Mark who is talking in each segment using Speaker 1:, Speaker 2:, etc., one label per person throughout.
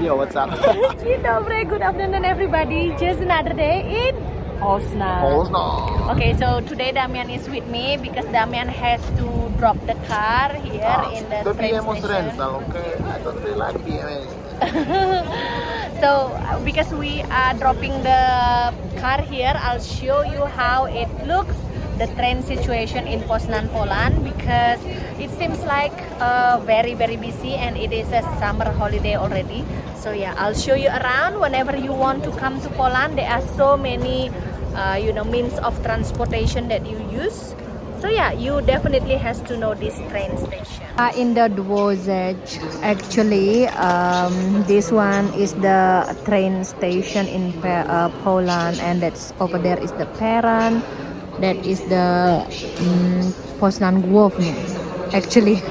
Speaker 1: Yo, what's up?
Speaker 2: Dzień dobry, good afternoon everybody. Just another day in Poznan.
Speaker 1: Poznan.
Speaker 2: Okay, so today Damian is with me because Damian has to drop the car here in the train
Speaker 1: BM was
Speaker 2: station.
Speaker 1: rental, okay? I don't really like BM.
Speaker 2: So because we are dropping the car here, I'll show you how it looks, the train situation in Poznan, Poland, because it seems like very busy and it is a summer holiday already. So yeah, I'll show you around. Whenever you want to come to Poland, there are so many means of transportation that you use. So yeah, you definitely has to know this train station. In the Dworzec, actually, this one is the train station in Poland, and that's over there is the Peron. That is the Poznan Główny, actually.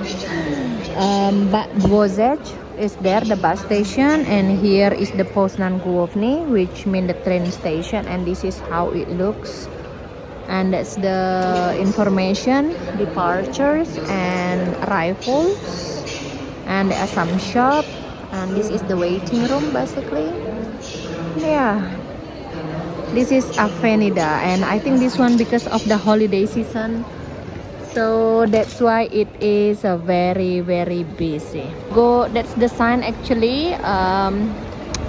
Speaker 2: But Dworzec is there, the bus station, and here is the Poznan Główny, which means the train station, and this is how it looks. And that's the information, departures and arrivals, and there are some shop, and this is the waiting room basically. Yeah, this is Avenida, and I think this one because of the holiday season, so that's why it is very busy. That's the sign actually,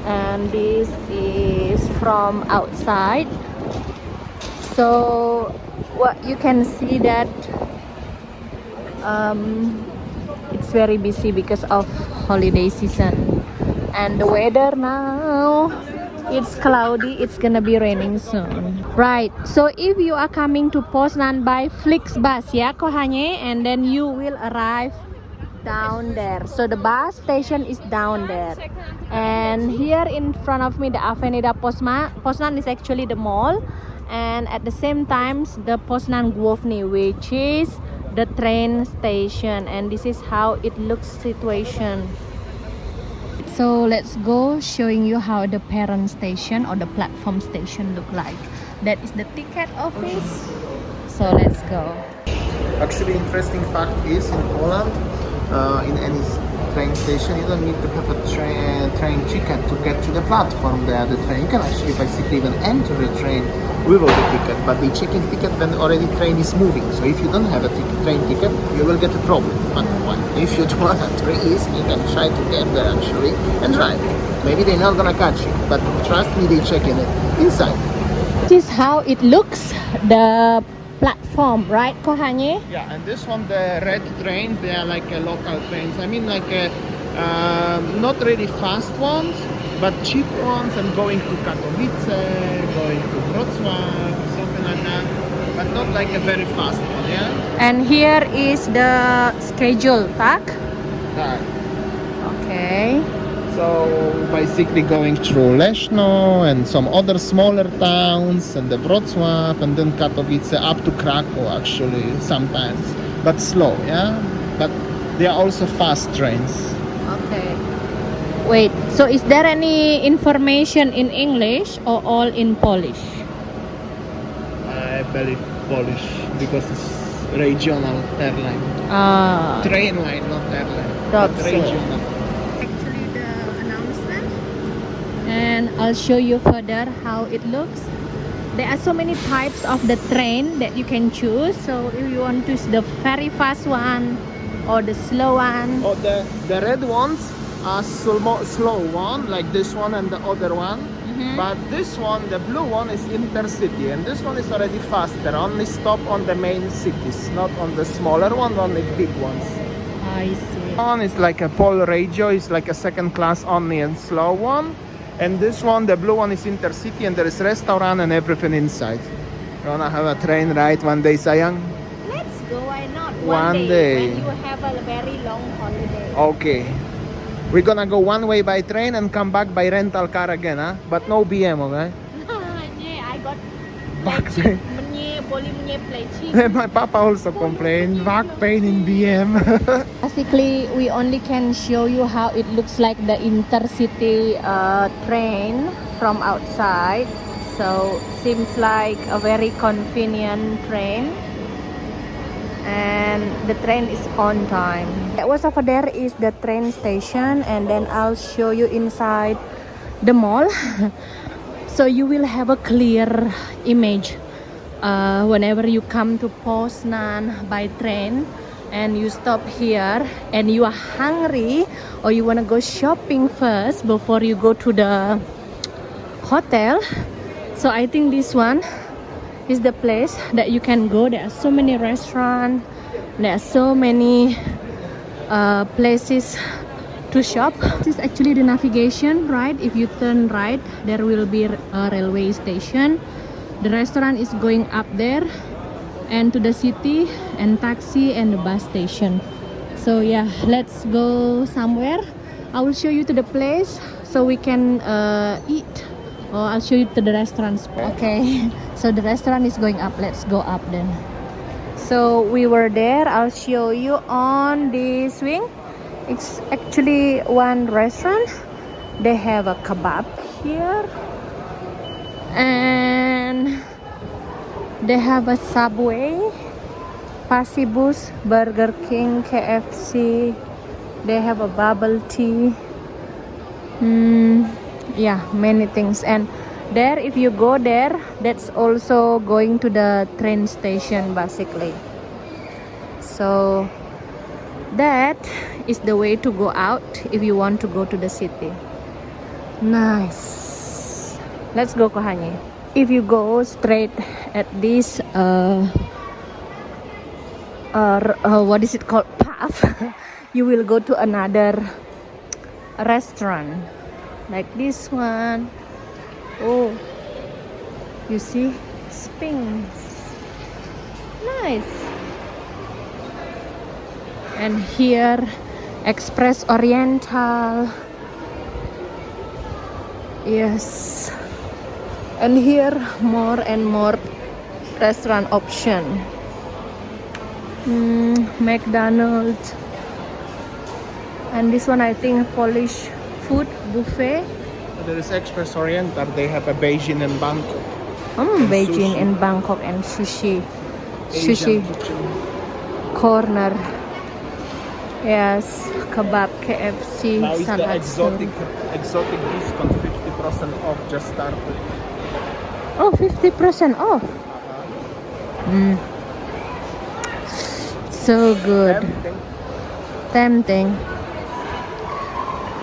Speaker 2: and this is from outside. So what you can see that it's very busy because of holiday season, and the weather now, it's cloudy, it's gonna be raining soon. Right, so if you are coming to Poznan by Flixbus, yeah, kochanie, and then you will arrive down there. So the bus station is down there, and here in front of me, the Avenida Poznan is actually the mall, and at the same time the Poznan Główny, which is the train station, and this is how it looks situation. So let's go showing you how the Peron station or the platform station look like. That is the ticket office, so let's go.
Speaker 1: Actually, interesting fact is in Poland, in any train station, you don't need to have a train ticket to get to the platform there. The train can actually basically even enter the train without the ticket, but they checking ticket when already train is moving. So if you don't have a train ticket, you will get a problem. But if you don't have very easy, you can try to get there actually and drive. Maybe they're not gonna catch you, but trust me, they checking it inside.
Speaker 2: This is how it looks, the platform, right, kochanie?
Speaker 1: Yeah, and this one, the red trains, they are like local trains. I mean, like not really fast ones, but cheap ones, and going to Katowice, going to Wrocław, something like that, but not like a very fast one, yeah?
Speaker 2: And here is the schedule, tak?
Speaker 1: Right.
Speaker 2: Okay.
Speaker 1: So basically going through Leszno and some other smaller towns, and the Wrocław, and then Katowice up to Krakow actually sometimes, but slow, yeah? But they are also fast trains.
Speaker 2: Okay. Wait, so is there any information in English or all in Polish?
Speaker 1: I believe Polish because it's regional airline. Train line, not airline.
Speaker 2: That's
Speaker 1: But regional.
Speaker 2: Actually the announcement, and I'll show you further how it looks. There are so many types of the train that you can choose. So if you want to use the very fast one or the slow one.
Speaker 1: Oh, the red ones are slow one, like this one and the other one. But this one, the blue one, is intercity, and this one is already faster. Only stop on the main cities, not on the smaller one, on the big ones.
Speaker 2: I see.
Speaker 1: One is like a Pol Regio, is like a second class only and slow one. And this one, the blue one, is intercity, and there is restaurant and everything inside. You wanna have a train ride one day, Sayang?
Speaker 2: Let's go, why not?
Speaker 1: One day.
Speaker 2: When you have a very long holiday.
Speaker 1: Okay. We're gonna go one way by train and come back by rental car again, huh? But no BM, okay?
Speaker 2: I got
Speaker 1: Back
Speaker 2: pleci.
Speaker 1: pain.
Speaker 2: Boli mnie pleci.
Speaker 1: My papa also complained, back pain in BM.
Speaker 2: Basically, we only can show you how it looks like the intercity train from outside. So seems like a very convenient train. and the train is on time. What's over there is the train station, and then I'll show you inside the mall. So you will have a clear image whenever you come to Poznan by train and you stop here and you are hungry or you want to go shopping first before you go to the hotel. So I think this one is the place that you can go. There are so many restaurants, there are so many places to shop. This is actually the navigation, right? If you turn right, there will be a railway station. The restaurant is going up there, and to the city, and taxi, and the bus station. So yeah, let's go somewhere. I will show you to the place so we can eat, or I'll show you to the restaurant. Okay, so the restaurant is going up. Let's go up then. So we were there. I'll show you on this wing. It's actually one restaurant. They have a kebab here, and they have a Subway, Passibus, Burger King, KFC. They have a bubble tea. Yeah, many things. And there, if you go there, that's also going to the train station basically. So that is the way to go out if you want to go to the city. Nice. Let's go, Kohani. If you go straight at this what is it called, path, you will go to another restaurant like this one. Oh, you see, Sphinx. Nice. And here, Express Oriental. Yes. And here, more and more restaurant option. McDonald's. And this one, I think, Polish food buffet.
Speaker 1: There is Express Oriental. They have a Beijing and Bangkok.
Speaker 2: Beijing
Speaker 1: sushi.
Speaker 2: and Bangkok and sushi.
Speaker 1: Asian
Speaker 2: Sushi
Speaker 1: kitchen.
Speaker 2: corner. Yes, kebab, KFC,
Speaker 1: Now is the
Speaker 2: Sanatsu.
Speaker 1: exotic discount, 50% off just started.
Speaker 2: Oh, 50% off. So good. Tempting.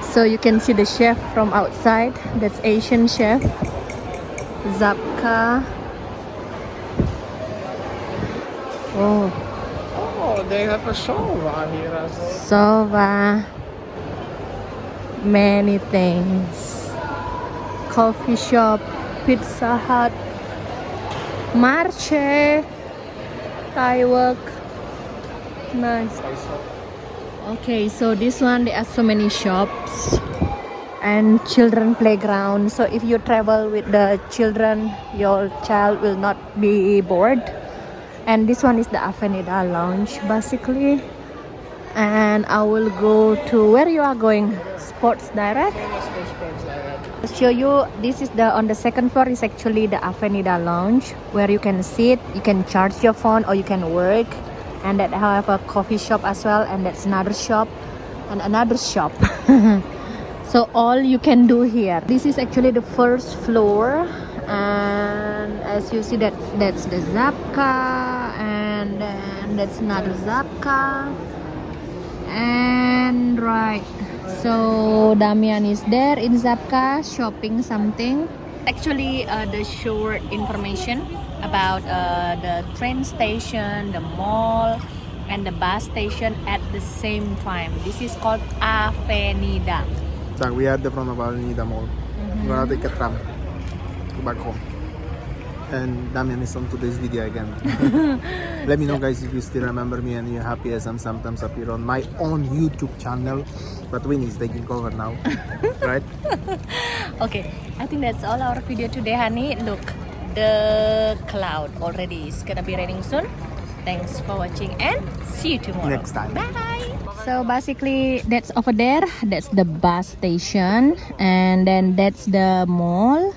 Speaker 2: So you can see the chef from outside. That's Asian chef. Zapka. Oh,
Speaker 1: Oh, they have a Sova here as well.
Speaker 2: Sova. Many things. Coffee shop, Pizza Hut, Marche, Thai work. Nice. Okay, so this one, there are so many shops and children playground. So if you travel with the children, your child will not be bored. And this one is the Avenida Lounge basically. And I will go to where you are going, Sports Direct. I'll show you. This is on the second floor is actually the Avenida Lounge, where you can sit, you can charge your phone, or you can work. And that have a coffee shop as well, and that's another shop and another shop. So all you can do here. This is actually the first floor, and as you see, that's the Zapka, and then that's another Zapka. And right, so Damian is there in Zapka shopping something. Actually, the short information about the train station, the mall, and the bus station at the same time. This is called Avenida.
Speaker 1: So we are at the front of Avenida Mall. We're gonna take a tram to back home. And Damian is on today's video again. Let me know, guys, if you still remember me and you're happy, as I'm sometimes appear on my own YouTube channel. But Winnie is taking over now, right?
Speaker 2: Okay, I think that's all our video today, honey. Look, the cloud already is gonna be raining soon. Thanks for watching and see you tomorrow.
Speaker 1: Next time.
Speaker 2: Bye. So basically, that's over there. That's the bus station, and then that's the mall.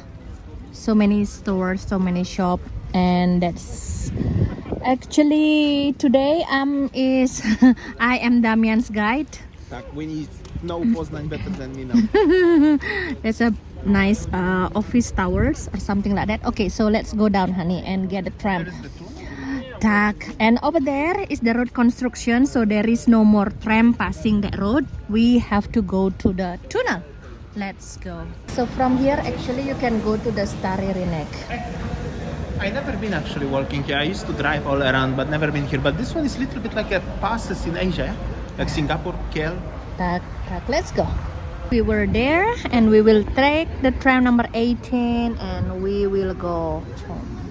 Speaker 2: So many stores, so many shops, and that's Actually, today is I am Damian's guide.
Speaker 1: Tak, we know Poznań better than me now.
Speaker 2: There's a nice office towers or something like that. Okay, so let's go down, honey, and get the tram. Tak, and over there is the road construction, so there is no more tram passing that road. We have to go to the tunnel. Let's go. So from here, actually, you can go to the Stary Rynek.
Speaker 1: I never been actually working here. I used to drive all around, but never been here. But this one is a little bit like a passes in Asia, like Singapore, KL.
Speaker 2: Tak, let's go. We were there and we will take the tram number 18 and we will go home.